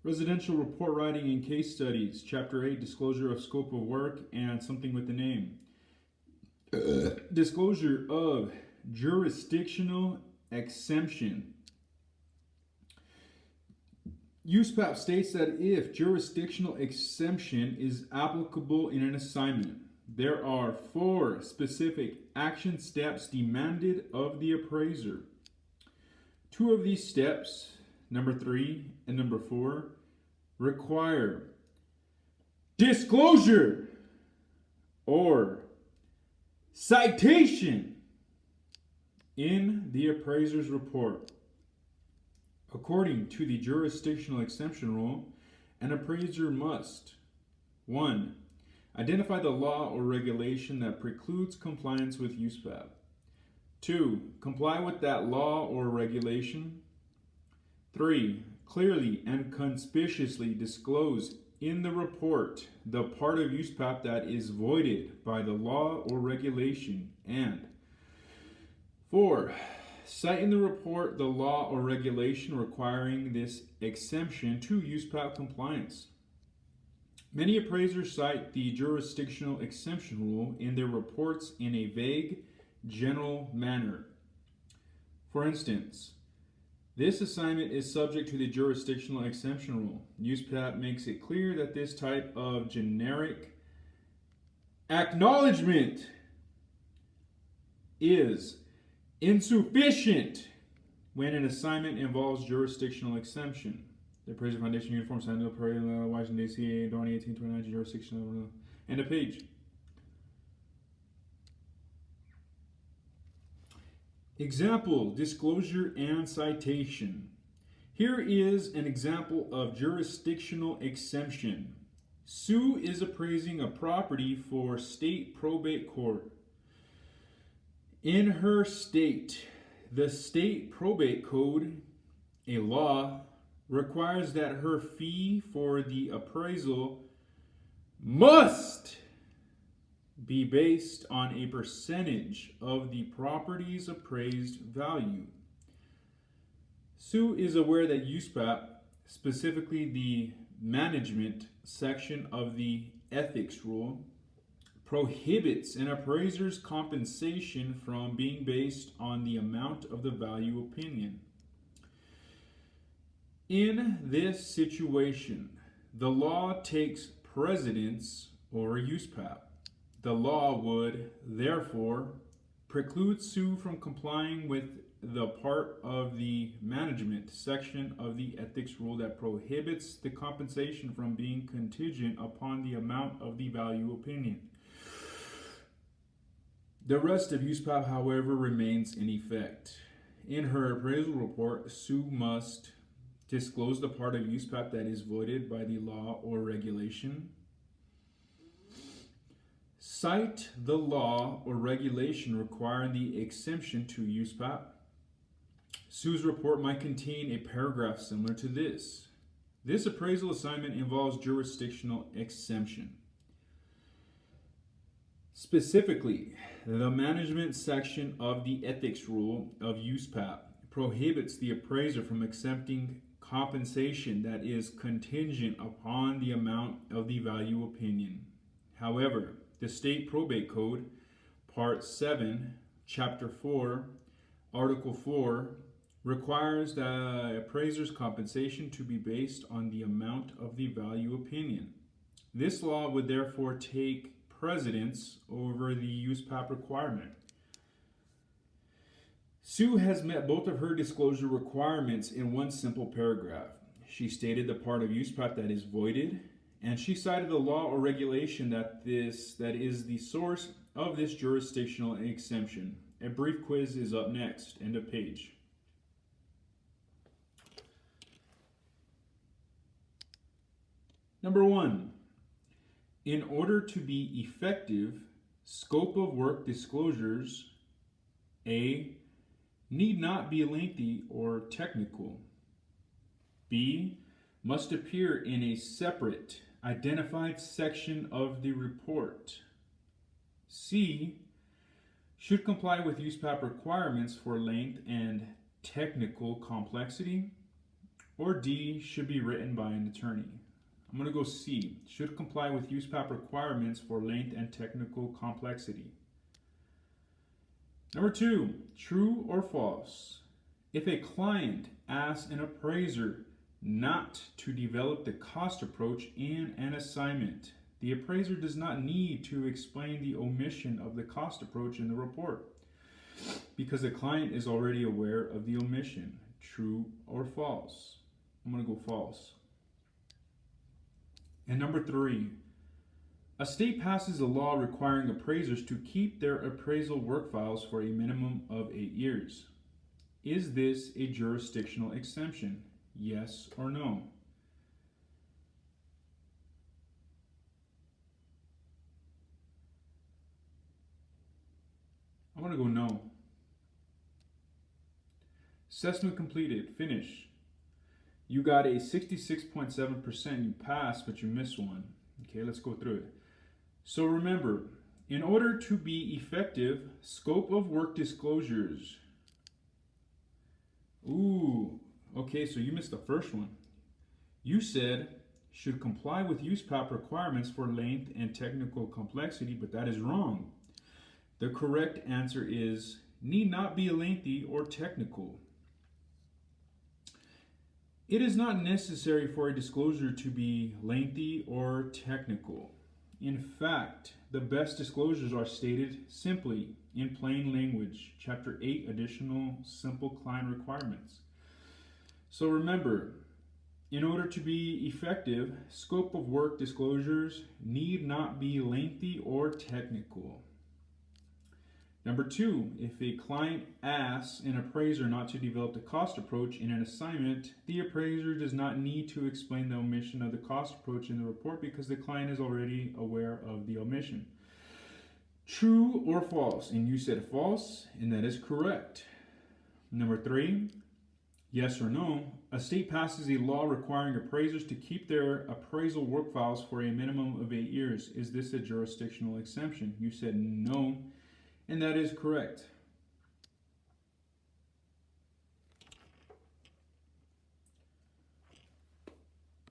Residential report writing and case studies, Chapter 8, disclosure of scope of work and something with the name. Disclosure of jurisdictional exemption. USPAP states that if jurisdictional exemption is applicable in an assignment, there are 4 specific action steps demanded of the appraiser. 2 of these steps, number 3 and number 4, require disclosure or citation in the appraiser's report. According to the jurisdictional exemption rule, an appraiser must 1. Identify the law or regulation that precludes compliance with USPAP. 2. Comply with that law or regulation. 3. Clearly and conspicuously disclose in the report the part of USPAP that is voided by the law or regulation. And 4. Cite in the report the law or regulation requiring this exemption to USPAP compliance. Many appraisers cite the jurisdictional exemption rule in their reports in a vague, general manner. For instance, this assignment is subject to the jurisdictional exemption rule. USPAP makes it clear that this type of generic acknowledgement is insufficient when an assignment involves jurisdictional exemption. The Appraiser Foundation Uniform Standard Appraiser, Washington, D.C., 2018-29, jurisdictional, and a page. Example, disclosure and citation. Here is an example of jurisdictional exemption. Sue is appraising a property for state probate court. In her state, the state probate code, a law, requires that her fee for the appraisal must be based on a percentage of the property's appraised value. Sue is aware that USPAP, specifically the management section of the ethics rule, prohibits an appraiser's compensation from being based on the amount of the value opinion. In this situation, the law takes precedence over USPAP. The law would, therefore, preclude Sue from complying with the part of the management section of the ethics rule that prohibits the compensation from being contingent upon the amount of the value opinion. The rest of USPAP, however, remains in effect. In her appraisal report, Sue must disclose the part of USPAP that is voided by the law or regulation. Cite the law or regulation requiring the exemption to USPAP. Sue's report might contain a paragraph similar to this. This appraisal assignment involves jurisdictional exemption. Specifically, the management section of the ethics rule of USPAP prohibits the appraiser from accepting compensation that is contingent upon the amount of the value opinion. However, the State Probate Code, Part 7, Chapter 4, Article 4, requires the appraiser's compensation to be based on the amount of the value opinion. This law would therefore take precedence over the USPAP requirement. Sue has met both of her disclosure requirements in one simple paragraph. She stated the part of USPAP that is voided, and she cited the law or regulation that is the source of this jurisdictional exemption. A brief quiz is up next. End of page. Number 1. In order to be effective, scope of work disclosures, A, need not be lengthy or technical. B, must appear in a separate, identified section of the report. C, should comply with USPAP requirements for length and technical complexity. Or D, should be written by an attorney. I'm going to go C, should comply with USPAP requirements for length and technical complexity. Number 2, true or false? If a client asks an appraiser not to develop the cost approach in an assignment, the appraiser does not need to explain the omission of the cost approach in the report because the client is already aware of the omission. True or false? I'm going to go false. And number 3, a state passes a law requiring appraisers to keep their appraisal work files for a minimum of 8 years. Is this a jurisdictional exemption? Yes or no? I'm going to go no. Assessment completed. Finish. You got a 66.7%. You passed, but you missed one. Okay, let's go through it. So remember, in order to be effective, scope of work disclosures. Ooh, okay, so you missed the first one. You said should comply with USPAP requirements for length and technical complexity, but that is wrong. The correct answer is need not be lengthy or technical. It is not necessary for a disclosure to be lengthy or technical. In fact, the best disclosures are stated simply in plain language. Chapter 8, Additional Simple Client Requirements. So remember, in order to be effective, scope of work disclosures need not be lengthy or technical. Number 2, if a client asks an appraiser not to develop the cost approach in an assignment, the appraiser does not need to explain the omission of the cost approach in the report because the client is already aware of the omission. True or false? And you said false, and that is correct. Number 3, yes or no, a state passes a law requiring appraisers to keep their appraisal work files for a minimum of 8 years. Is this a jurisdictional exemption? You said no, and that is correct.